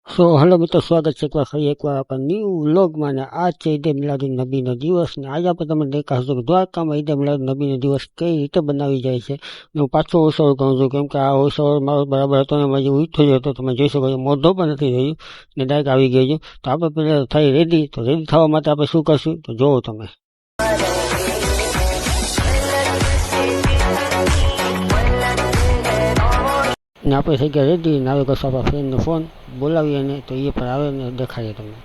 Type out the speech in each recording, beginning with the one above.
સો hello મિત્રો, સ્વાગત છે એકવાર આપણા ન્યૂ વ્લોગમાં. ને આજ છે ઈદે મિલાદુન નબીનો દિવસ. ને આજે આપણે તમને દેખાડશું કે દ્વારકામાં ઈદે મિલાદુન નબીનો દિવસ કઈ રીતે બનાવી જાય છે. ને હું પાછો ઓસળ કહું છું, કેમ કે આ ઓસળ મારો બરાબર હતો ને હજી ઉઠ્યો જ હતો. તમે જોઈ શકો છો, મોઢો પણ નથી રહ્યું ને ડાયરેક્ટ આવી ગયો છું. તો આપણે પહેલાં થઈ રેડી. તો રેડી થવા માટે આપણે શું કરશું તો જોવો તમે. ને આપણે થઈ ગયા રેડી. ને આવે કશો આપણા ફ્રેન્ડનો ફોન બોલાવીએ ને તો એ પણ આવે ને દેખાડીએ તમને.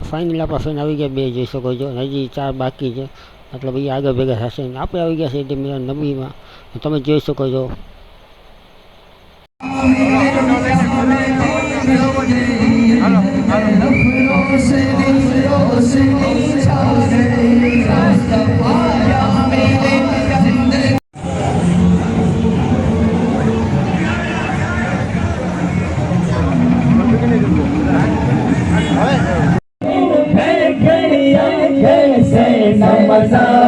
ફાઇનલી આપણા ફ્રેન્ડ આવી ગયા, બે જોઈ શકો છો. હજી 4 બાકી છે, મતલબ એ આગળ ભેગા થશે. ને આપણે આવી ગયા છે ઈદે મિલાદુન નબીમાં. તમે જોઈ શકો છો. कैसे नमज़ा